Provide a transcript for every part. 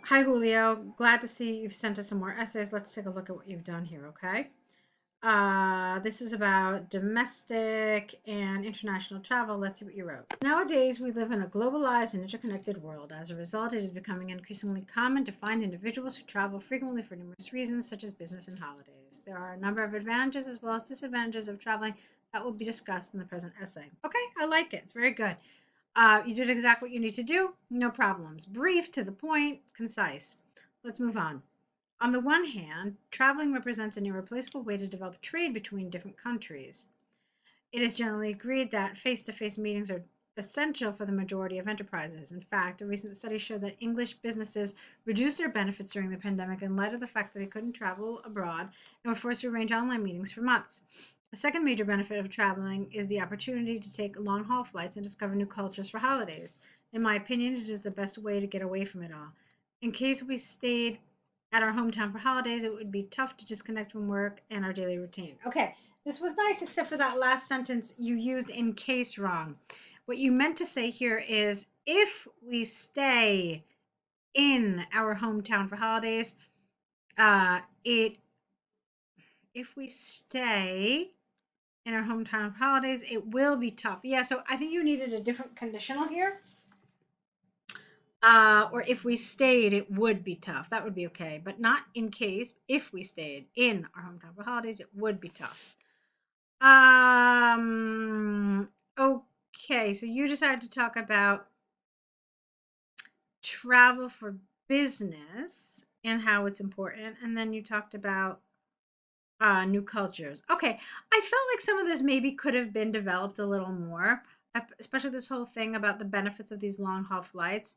Hi, Julio. Glad to see you've sent us some more essays. Let's take a look at what you've done here, okay? This is about domestic and international travel. Let's see what you wrote. Nowadays, we live in a globalized and interconnected world. As a result, it is becoming increasingly common to find individuals who travel frequently for numerous reasons, such as business and holidays. There are a number of advantages as well as disadvantages of traveling that will be discussed in the present essay. Okay, I like it. It's very good. You did exactly what you need to do. No problems. Brief, to the point, concise. Let's move on. On the one hand, traveling represents an irreplaceable way to develop trade between different countries. It is generally agreed that face to face meetings are essential for the majority of enterprises. In fact, a recent study showed that English businesses reduced their benefits during the pandemic in light of the fact that they couldn't travel abroad and were forced to arrange online meetings for months. A second major benefit of traveling is the opportunity to take long haul flights and discover new cultures for holidays. In my opinion, it is the best way to get away from it all. In case we stayed at our hometown for holidays, it would be tough to disconnect from work and our daily routine. Okay, this was nice, except for that last sentence you used in case wrong. What you meant to say here is if we stay in our hometown for holidays, it if we stay in our hometown for holidays, it will be tough. Yeah, so I think you needed a different conditional here. Or if we stayed, it would be tough. That would be okay, but not in case. If we stayed in our hometown for holidays, it would be tough. Okay, so you decided to talk about travel for business and how it's important, and then you talked about new cultures. Okay, I felt like some of this maybe could have been developed a little more, especially this whole thing about the benefits of these long haul flights.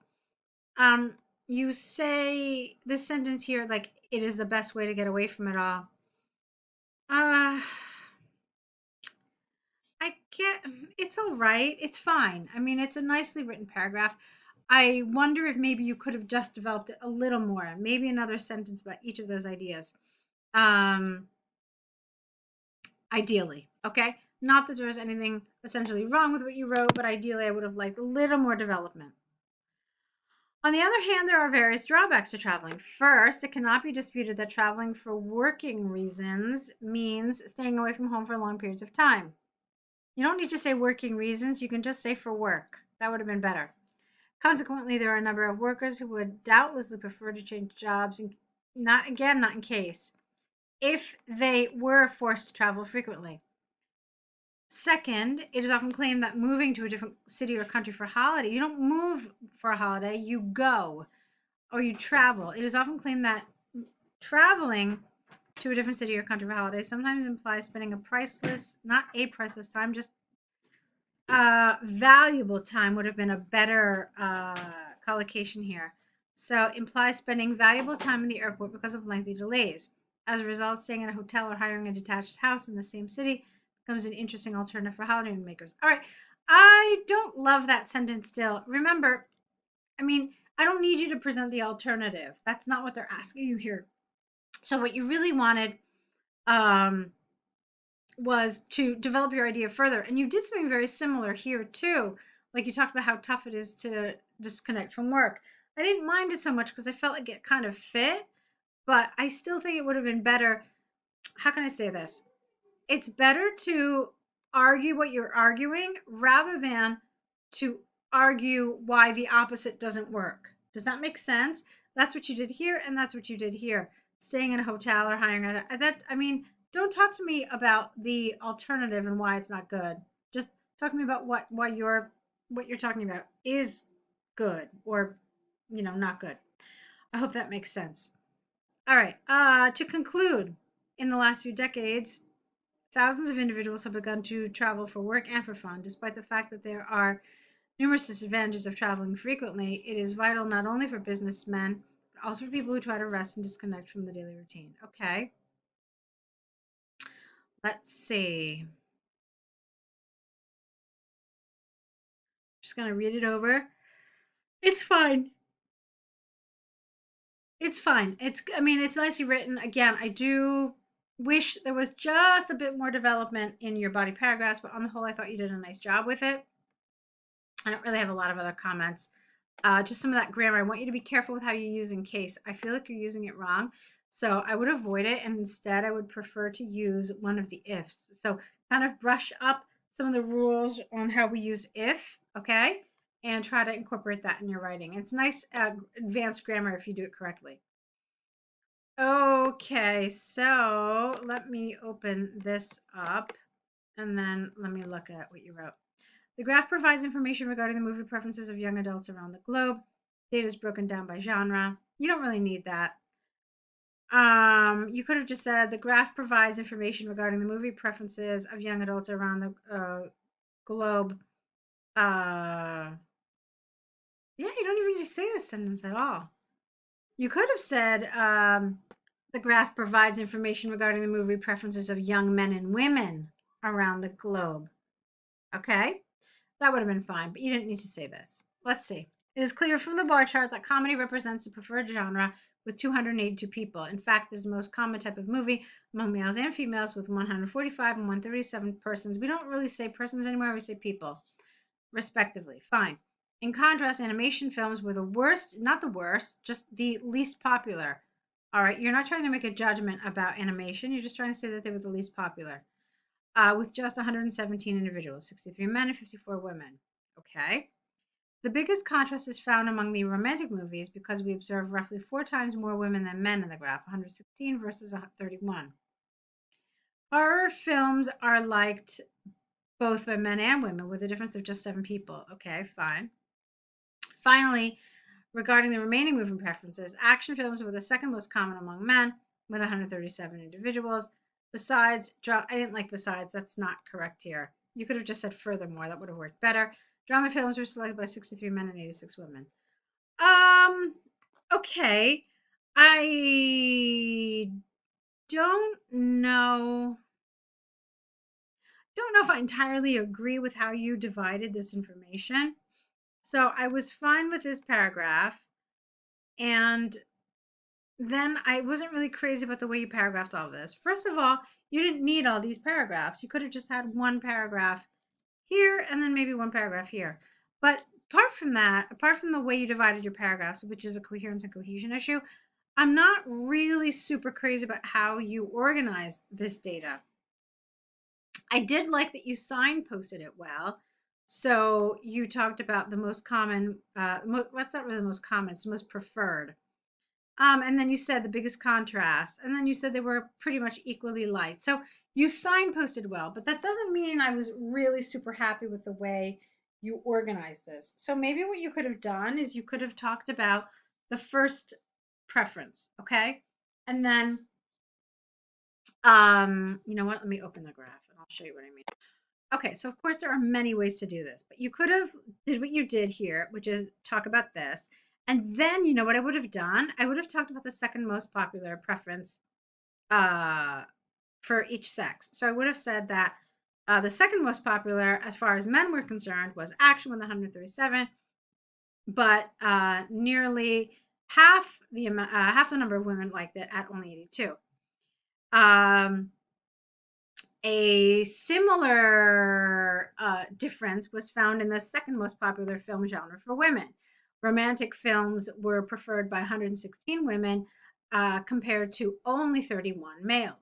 Um, you say this sentence here, like it is the best way to get away from it all. Uh, I get it's all right. It's fine. I mean, it's a nicely written paragraph. I wonder if maybe you could have just developed it a little more. Maybe another sentence about each of those ideas. Um, Ideally, okay? Not that there's anything essentially wrong with what you wrote, but ideally I would have liked a little more development. On the other hand, there are various drawbacks to traveling. First, it cannot be disputed that traveling for working reasons means staying away from home for long periods of time. You don't need to say working reasons, you can just say for work. That would have been better. Consequently, there are a number of workers who would doubtlessly prefer to change jobs, and not in case, if they were forced to travel frequently. Second, it is often claimed that moving to a different city or country for a holiday, you don't move for a holiday, you go or you travel. It is often claimed that traveling to a different city or country for holidays sometimes implies spending a priceless, not a priceless time, just valuable time would have been a better collocation here. So implies spending valuable time in the airport because of lengthy delays. As a result, staying in a hotel or hiring a detached house in the same city becomes an interesting alternative for holiday makers. All right, I don't love that sentence still. Remember, I mean, I don't need you to present the alternative. That's not what they're asking you here. So what you really wanted um, was to develop your idea further. And you did something very similar here too. Like you talked about how tough it is to disconnect from work. I didn't mind it so much because I felt like it kind of fit, but I still think it would have been better. How can I say this? It's better to argue what you're arguing rather than to argue why the opposite doesn't work. Does that make sense? That's what you did here, and that's what you did here. Staying in a hotel or hiring that. I mean, don't talk to me about the alternative and why it's not good. Just talk to me about what you're talking about is good or not good. I hope that makes sense. All right. To conclude, in the last few decades, thousands of individuals have begun to travel for work and for fun. Despite the fact that there are numerous disadvantages of traveling frequently, it is vital not only for businessmen, but also for people who try to rest and disconnect from the daily routine. Okay, let's see. I'm just going to read it over. It's fine. It's fine. I mean, it's nicely written. Again, I do wish there was just a bit more development in your body paragraphs, but on the whole, I thought you did a nice job with it. I don't really have a lot of other comments. just some of that grammar. I want you to be careful with how you use in case. I feel like you're using it wrong. So I would avoid it. And instead, I would prefer to use one of the ifs. So kind of brush up some of the rules on how we use if, okay? And try to incorporate that in your writing. It's nice advanced grammar if you do it correctly. Okay, so let me open this up and then let me look at what you wrote. The graph provides information regarding the movie preferences of young adults around the globe. Data is broken down by genre. You don't really need that. You could have just said the graph provides information regarding the movie preferences of young adults around the globe. Yeah, you don't even need to say this sentence at all. You could have said the graph provides information regarding the movie preferences of young men and women around the globe. Okay? That would have been fine, but you didn't need to say this. Let's see. It is clear from the bar chart that comedy represents the preferred genre with 282 people. In fact, this is the most common type of movie among males and females with 145 and 137 persons. We don't really say persons anymore, we say people, respectively. Fine. In contrast, animation films were the worst, not the worst, just the least popular. All right, you're not trying to make a judgment about animation, you're just trying to say that they were the least popular. With just 117 individuals, 63 men and 54 women. Okay. The biggest contrast is found among the romantic movies because we observe roughly 4 times more women than men in the graph, 116 versus 31. Horror films are liked both by men and women with a difference of just 7 people. Okay, fine. Finally, regarding the remaining movie preferences, action films were the second most common among men with 137 individuals. Besides, I didn't like besides, that's not correct here. You could have just said furthermore, that would have worked better. Drama films were selected by 63 men and 86 women. Okay. I don't know. Don't know if I entirely agree with how you divided this information. So I was fine with this paragraph. And then I wasn't really crazy about the way you paragraphed all of this. First of all, you didn't need all these paragraphs. You could have just had one paragraph here and then maybe one paragraph here. But apart from that, apart from the way you divided your paragraphs, which is a coherence and cohesion issue, I'm not really super crazy about how you organized this data. I did like that you signposted it well. So you talked about the most common, what's not really the most common, it's the most preferred. And then you said the biggest contrast, and then you said they were pretty much equally light. So you signposted well, but that doesn't mean I was really super happy with the way you organized this. So maybe what you could have done is you could have talked about the first preference, okay? And then, you know what? Let me open the graph and I'll show you what I mean. Okay, so of course there are many ways to do this, but you could have did what you did here, which is talk about this. And then you know what I would have done? I would have talked about the second most popular preference uh, for each sex. So I would have said that the second most popular, as far as men were concerned, was action with 137, but nearly half the number of women liked it at only 82. A similar difference was found in the second most popular film genre for women. Romantic films were preferred by 116 women compared to only 31 males.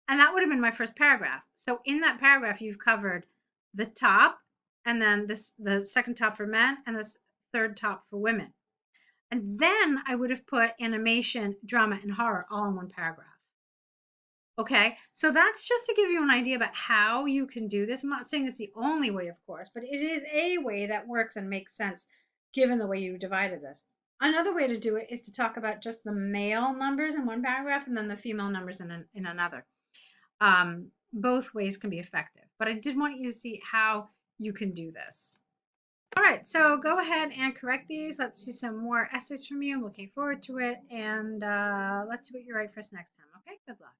And that would have been my first paragraph. So in that paragraph, you've covered the top, and then the second top for men, and the third top for women. And then I would have put animation, drama, and horror all in one paragraph. Okay, so that's just to give you an idea about how you can do this. I'm not saying it's the only way, of course, but it is a way that works and makes sense given the way you divided this. Another way to do it is to talk about just the male numbers in one paragraph and then the female numbers in another. Both ways can be effective, but I did want you to see how you can do this. All right, so go ahead and correct these. Let's see some more essays from you. I'm looking forward to it, and let's see what you write for us next time. Okay, good luck.